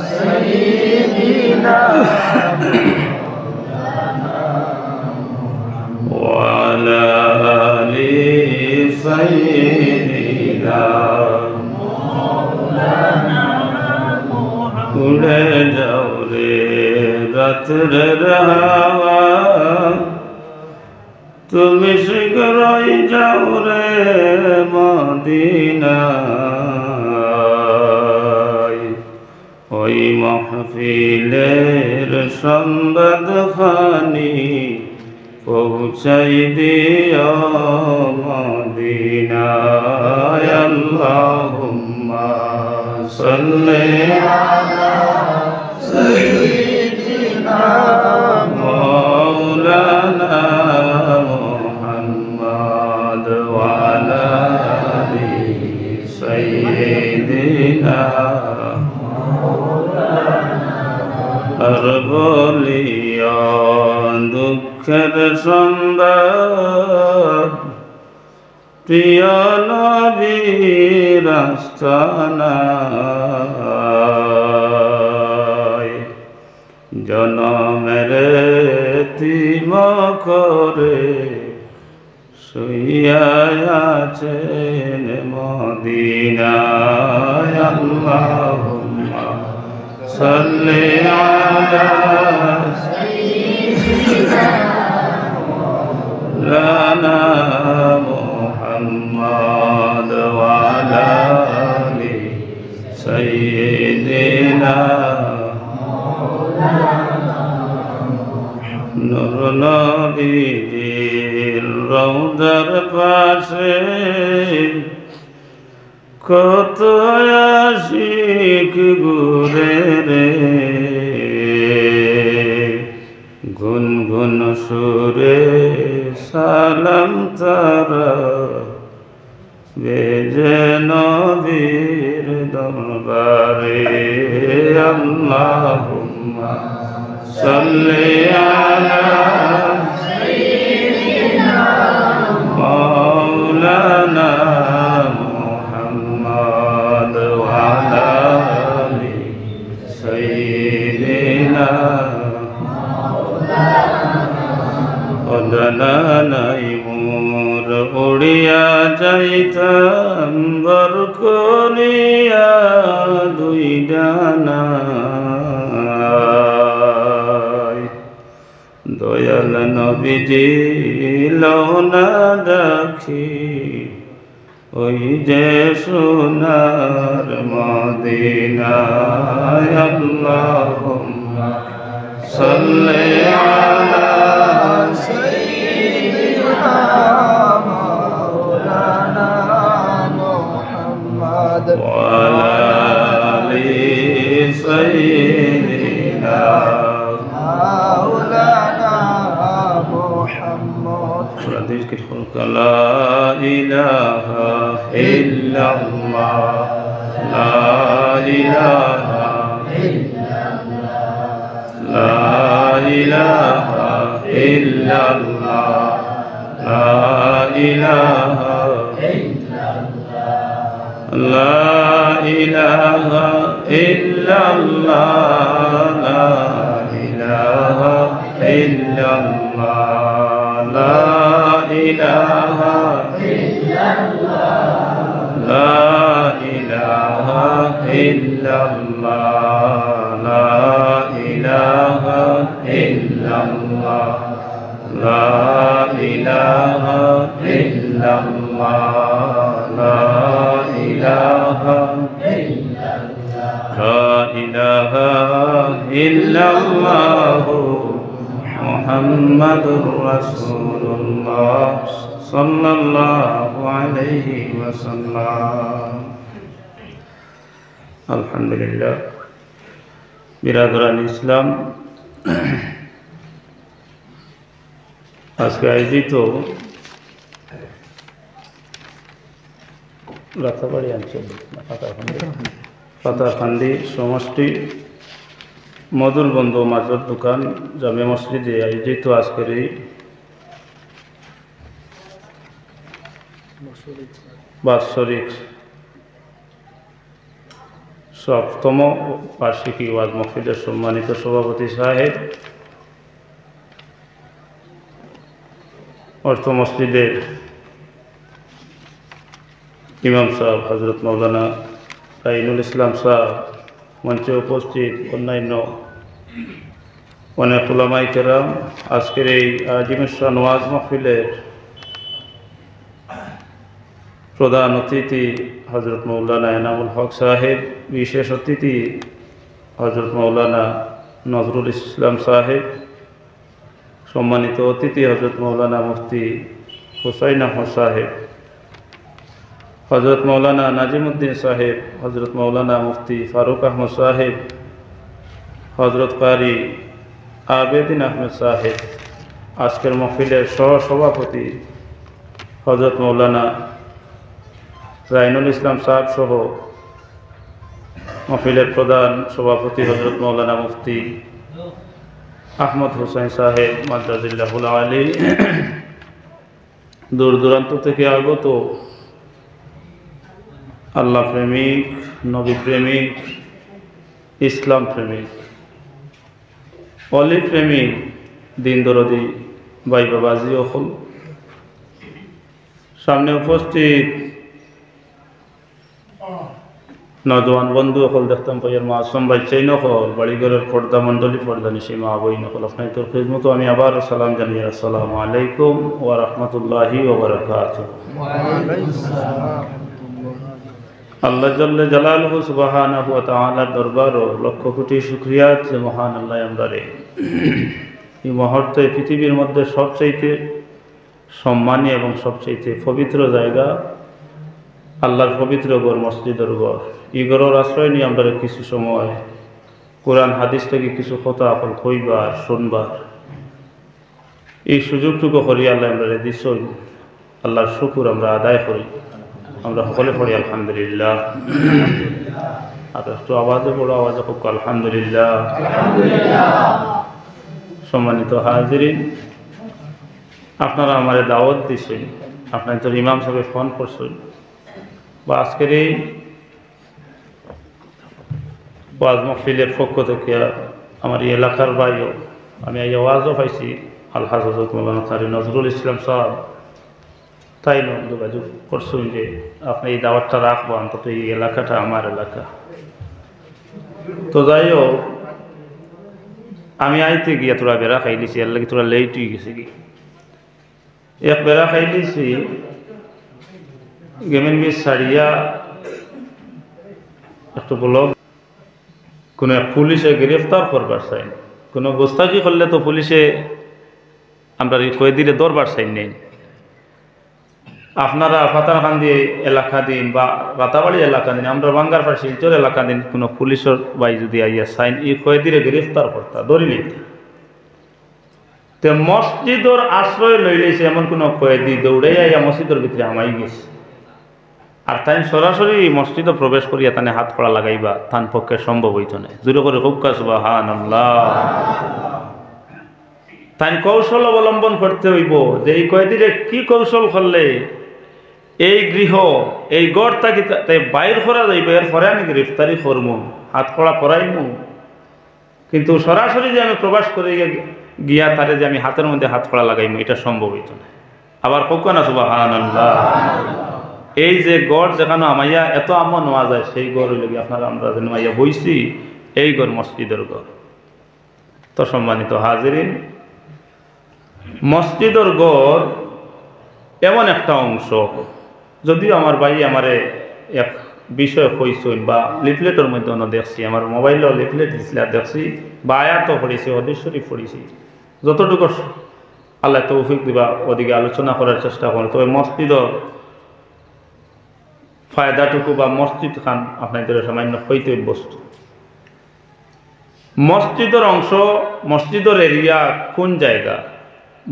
سيدنا وعلى آل سيدنا উড়ে যাও রে রাতের হাওয়া তুমি শীঘ্রই যাও রে মদিনায় ওই মাহফিলের সংবাদখানি পৌঁছাই দিও মদিনায় আল্লাহুম্মা সাল্লি আলা সাইয়্যিদিনা মাওলানা মুহাম্মদ ওয়া আলা আলি সাইয়্যিদিনা আর বলিয়া দুঃখের সংবাদ প্রিয় নবীর আস্তানায় জনমের তিম করে শুইয়া আছেন মদিনায় আল্লাহুম্মা সাল্লি আলা সাইয়্যিদিনা মাওলানা মুহাম্মদ ওয়া আলা আলি সাইয়্যিদিনা নূর নবীর রওজার পাশে কত আশিক ঘুরে রে গুনগুন সুরে সালাম তারা বেজে নবীর দরবারে আল্লাহুম্মা সাল্লি আলা সাইয়্যিদিনা মাওলানা মুহাম্মদ ওয়া আলা আলি সাইয়্যিদিনা নাই মোর উড়িয়া যাইতাম বর করিয়া দুই ডানায় দয়াল নবীজি লওনা রাখি ওই যে সোনার মদিনায় আল্লাহুম্মা সাল্লি আলা সাইয়্যিদিনা মাওলানা মুহাম্মদ ওয়া আলা আলি সাইয়্যিদিনা মাওলানা মুহাম্মদ রাদিকে লা ইলাহা ইল্লাল্লাহ লা ইলাহা لا إله إلا الله لا إله إلا الله لا إله إلا الله لا إله إلا الله لا إله إلا الله لا إله إلا الله لا إله إلا الله لا إله إلا الله لا إله إلا الله لا إله إلا الله محمد رسول الله صلى الله عليه وسلم الحمد لله বিরাদরান ইসলাম আজকে আয়োজিত রাতাবাড়ি অঞ্চল পাতারকান্দি সমষ্টি মধুর বন্ধু মাছের দোকান জামে মসজিদে আয়োজিত আজকের এই বাৎসরিক সপ্তম বার্ষিকী ওয়াজ মাহফিলের সম্মানিত সভাপতি সাহেব, অর্থ মসজিদের ইমাম সাহেব হজরত মৌলানা আইনুল ইসলাম সাহেব, মঞ্চে উপস্থিত অন্যান্য অনেক উলামাই কেরাম, আজকের এই আজিমের শান ওয়াজ মাহফিলের প্রধান অতিথি হজরত মৌলানা এনামুল হক সাহেব, বিশেষ অতিথি হজরত মৌলানা নজরুল ইসলাম সাহেব, সম্মানিত অতিথি হজরত মৌলানা মুফতি হুসাইন আহমদ সাহেব, হজরত মৌলানা নাজিমুদ্দিন সাহেব, হজরত মৌলানা মুফতি ফারুক আহমদ সাহেব, হজরত কারি আবেদিন আহমেদ সাহেব, আজকের মাহফিলের সহসভাপতি হজরত মৌলানা রাইনুল ইসলাম সাহেব সহ মাহফিলের প্রধান সভাপতি হজরত মৌলানা মুফতি আহমদ হুসাইন সাহেব মাদ্রাজিল্লাহুল আলী, দূর দূরান্ত থেকে আগত আল্লাহ প্রেমিক, নবী প্রেমিক, ইসলাম প্রেমিক, অলি প্রেমিক, দিন দরদি ভাই বাবাজি অকল, সামনে উপস্থিত নজওয়ান বন্ধু অকল দেখতাম পাইয়ার মাসুম বাচ্চাই নকল, বাড়িঘরের পর্দা মণ্ডলী, পর্দা নিশি মা বই নকল, আপনার তোর খিদমত আমি আবার সালাম জানিয়ে আসসালামু আলাইকুম ওয়া রাহমাতুল্লাহি ওয়া বারাকাতুহু। আল্লাহ জাল্লে জালালুহু সুবহানাহু ওয়া তাআলার দরবার ও লক্ষ কোটি শুকরিয়া যে মহান আল্লাহ আমরারে এই মুহূর্তে পৃথিবীর মধ্যে সবচাইতে সম্মানী এবং সবচাইতে পবিত্র জায়গা আল্লাহর পবিত্র ঘর, মসজিদের ঘর, এই ঘরের আশ্রয় নিয়ে আমরা কিছু সময় কোরআন হাদিস থেকে কিছু কথা আপন কইবার শুনবার এই সুযোগটুকু করি আল্লাহ আমরা দিছই। আল্লাহর শুকুর আমরা আদায় করি, আমরা সকলে পড়ি আলহামদুলিল্লাহ। আর একটু আওয়াজে বড় আওয়াজে হোক আলহামদুলিল্লাহ। সম্মানিত হাজিরিন, আপনারা আমার দাওয়াত দিছেন, আপনার তো ইমাম সাহেব ফোন করছেন বা আজকের এই ওয়াজ মাহফিলের পক্ষ থেকে আমার এই এলাকার বাইও আমি এই ওয়াজও পাইছি আলহাজ হযরত মৌলানা কারি নজরুল ইসলাম সাহেব, তাই যোগাযোগ করছেন যে আপনি এই দাওয়াতটা রাখবো, অন্তত এই এলাকাটা আমার এলাকা। তো যাই হোক, আমি আইতে গিয়া তোরা বেড়া খাই দিছি, এর লাগে তোরা লেট হয়ে গেছে কি এক বেড়া খাই দিছি গেমেন মিস সারিয়া একটু বলো কোনো পুলিশে গ্রেফতার করবার চাই, কোনো গোস্তাকি করলে তো পুলিশে আমরা কয়েদিরে দরবার চাই নেই। আপনারা ফাতারখান্দি এলাকা দিন বা রাতাবাড়ি এলাকা দিন, আমরা বাঙ্গার পাড় শিলচর এলাকা দিন, কোনো পুলিশের বাই যদি আইয়া সাইন এই কয়েদিরে গ্রেফতার করতা ধরি নেই। তো মসজিদর আশ্রয় লইলেছে এমন কোনো কয়েদি দৌড়াই আইয়া মসজিদের ভিতরে আমাই গেছে, আর তাই সরাসরি মসজিদে প্রবেশ করিয়া তানে হাত পড়া লাগাইবা তান পক্ষে সম্ভব হইত না। জোরে করে হুক্কা সুবহানাল্লাহ। তাই কৌশল অবলম্বন করতে হইব যে এই কয়েদিরে কি কৌশল করলে এই গৃহ এই গড় তাকে তাই বাইর করা যাইব, এরপরে আমি গ্রেফতারি করবো, হাত পড়া পড়াইমু। কিন্তু সরাসরি যে আমি প্রবেশ করে গিয়া তারে যে আমি হাতের মধ্যে হাত পড়া লাগাইমু, এটা সম্ভব হইত না। আবার হুক্কা না সুবহানাল্লাহ। এই যে গড় যেখানে আমাইয়া এত আমন নেওয়া যায় সেই গড় হইল আপনারা আমরা যেন মাইয়া বইছি, এই গড় মসজিদের গড়। তো সম্মানিত হাজিরিন, মসজিদের গড় এমন একটা অংশ, যদিও আমার ভাই আমারে এক বিষয় কইছেন বা লিফলেটের মধ্যে অন্য দেখছি, আমার মোবাইলেও লিফলেট দিছিল দেখছি বা আয়াতও পড়েছি, হাদিস শরীফ পড়েছি, যতটুকু আল্লাহ তৌফিক দিবা ওদিকে আলোচনা করার চেষ্টা করে। তবে মসজিদর ফায়দাটুকু বা মসজিদ খান আপনাদের সামান্য হইতে বস্তু, মসজিদের অংশ, মসজিদের এরিয়া কোন জায়গা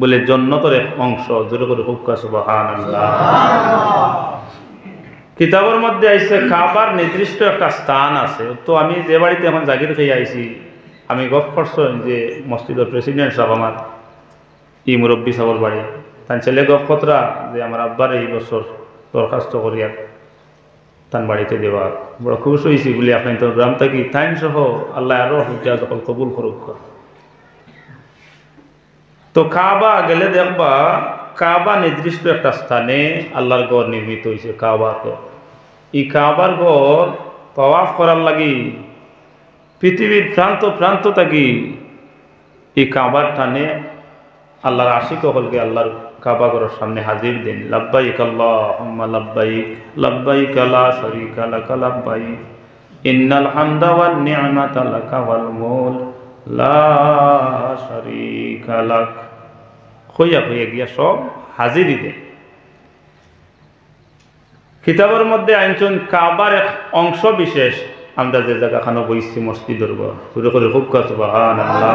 বলে জন্নতের এক অংশ। জোরে করে হুক্কা সুবহানাল্লাহ। কিতাবের মধ্যে আইছে কাবার নির্দিষ্ট একটা স্থান আছে। তো আমি যে বাড়িতে এখন জাগির খেয়ে আইছি, আমি গপ করছেন যে মসজিদের প্রেসিডেন্ট সাহেব আমার ই মুরব্বী সাহেবের বাড়ি, তার ছেলে গপ কতরা যে আমার আব্বার এই বছর দরখাস্ত করিয়া তান বাড়িতে দেওয়া বড় খুশ হয়েছি বলে আপনি তো গ্রাম থাকি টাইম সহ আল্লাহ আরো হুজা দখল কবুল করুক। তো কাবা গেলে দেখবা কাবা নির্দিষ্ট একটা স্থানে আল্লাহর গড় নির্মিত হয়েছে। কাবা গড়, এই কাবার গড় তওয়াফ করার লাগি পৃথিবীর প্রান্ত প্রান্ত থাকি এই কাবার টানে আল্লাহর আশিক হলকে আল্লাহর কাবা গড়ের সামনে হাজির দিন। লাব্বাইক আল্লাহুম্মা লাব্বাইক লাব্বাইক লা শারীকা লাক লাব্বাইক ইন্নাল হামদা ওয়ান নি'মাতা লাকা ওয়াল মুলক লা শারীকা লাক কইয়া কইয়া গিয়া সব হাজিরি দেন। কিতাবের মধ্যে আইনছেন কাবার এক অংশ বিশেষ আমরা যে জায়গাখানে বইছি মসজিদের ঘর পুরো করে খুব সুবহানাল্লাহ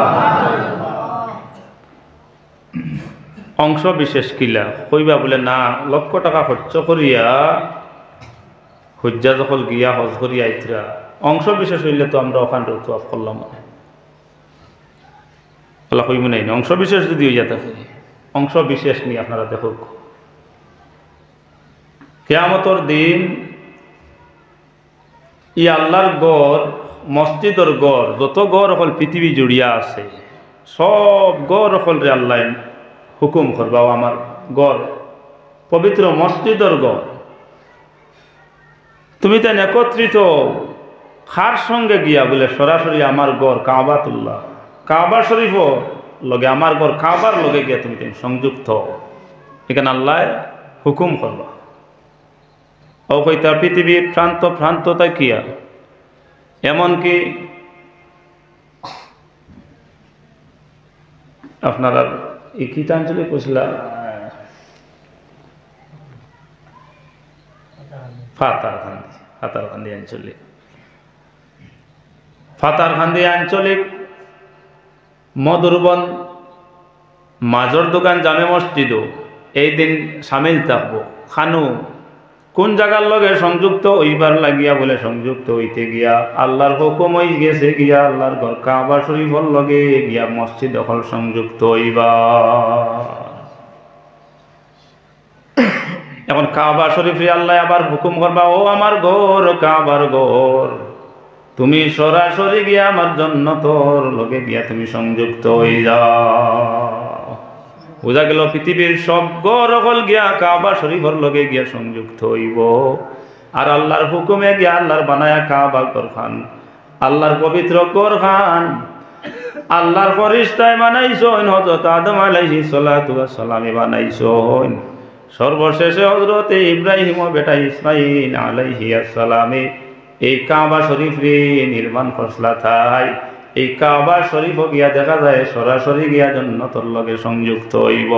অংশ বিশেষ কিলা কইবা বলে না লক্ষ টাকা খরচ করিয়া হজ্জা যখন গিয়া হজ করিয়া আইতরা অংশ বিশেষ হইলে তো আমরা ওখান তওয়াফ করলাম আল্লাহ কইব নাই অংশ বিশেষ যদি হইয়া থাকে অংশ বিশেষ নিয়ে আপনারা দেখুক কিয়ামতের দিন ই আল্লাহর গড় মসজিদের গড় যত গড় হল পৃথিবী জুড়িয়া আছে সব গড় হল রে আল্লাহ হুকুম করবা আমার গড় পবিত্র মসজিদের গড় তুমি তাই একত্রিত খার সঙ্গে গিয়া বলে সরাসরি আমার গড় কাবাতুল্লাহ কাবা শরীফ লগে আমার গড় কাবার লগে গিয়া তুমি সংযুক্ত এখানে আল্লাহ হুকুম করবা ও কইতা পৃথিবীর প্রান্ত প্রান্ত তাকিয়া এমনকি আপনারা এই গীতাঞ্জলি কইছিলা ফাতারখান্দি আঞ্চলিক ফাতারখান্দি আঞ্চলিক মধুরবন মাজর দোকান জামে মসজিদও এই দিন সামিল থাকবো খানু কোন জায়গার লগে সংযুক্ত হইবার লাগিয়া বলে সংযুক্ত হইতে গিয়া আল্লাহর হুকুম হই গেছে গিয়া আল্লাহর ঘর কাবা শরীফের লগে গিয়া মসজিদ দখল সংযুক্ত হইবা। এখন কাবা শরীফে আল্লাহ আবার হুকুম করবা ও আমার ঘর কাবার ঘর তুমি সরাসরি গিয়া আমার জন্য তোর লগে গিয়া তুমি সংযুক্ত হই যাও। বোঝা গেল পৃথিবীর সব গড় হল গিয়া কাবা শরীফের লগে গিয়া সংযুক্ত হইব আর আল্লাহর হুকুমে গিয়া আল্লাহর বানায়া কাবা ঘর খান আল্লাহর পবিত্র ঘর খান আল্লাহর ফেরেশতায় বানাইছেন হযরত আদম আলাইহিস সালাতু ওয়াস সালামে বানাইছেন সর্বশেষে হযরত ইব্রাহিম ও বেটা ইসমাঈল আলাইহিস সালামে এই কাবা শরীফ রে নির্মাণ করছলা তাই এই কাবা শরীফ গিয়া দেখা যায় সরাসরি গিয়া জান্নাতের লগে সংযুক্ত হইব।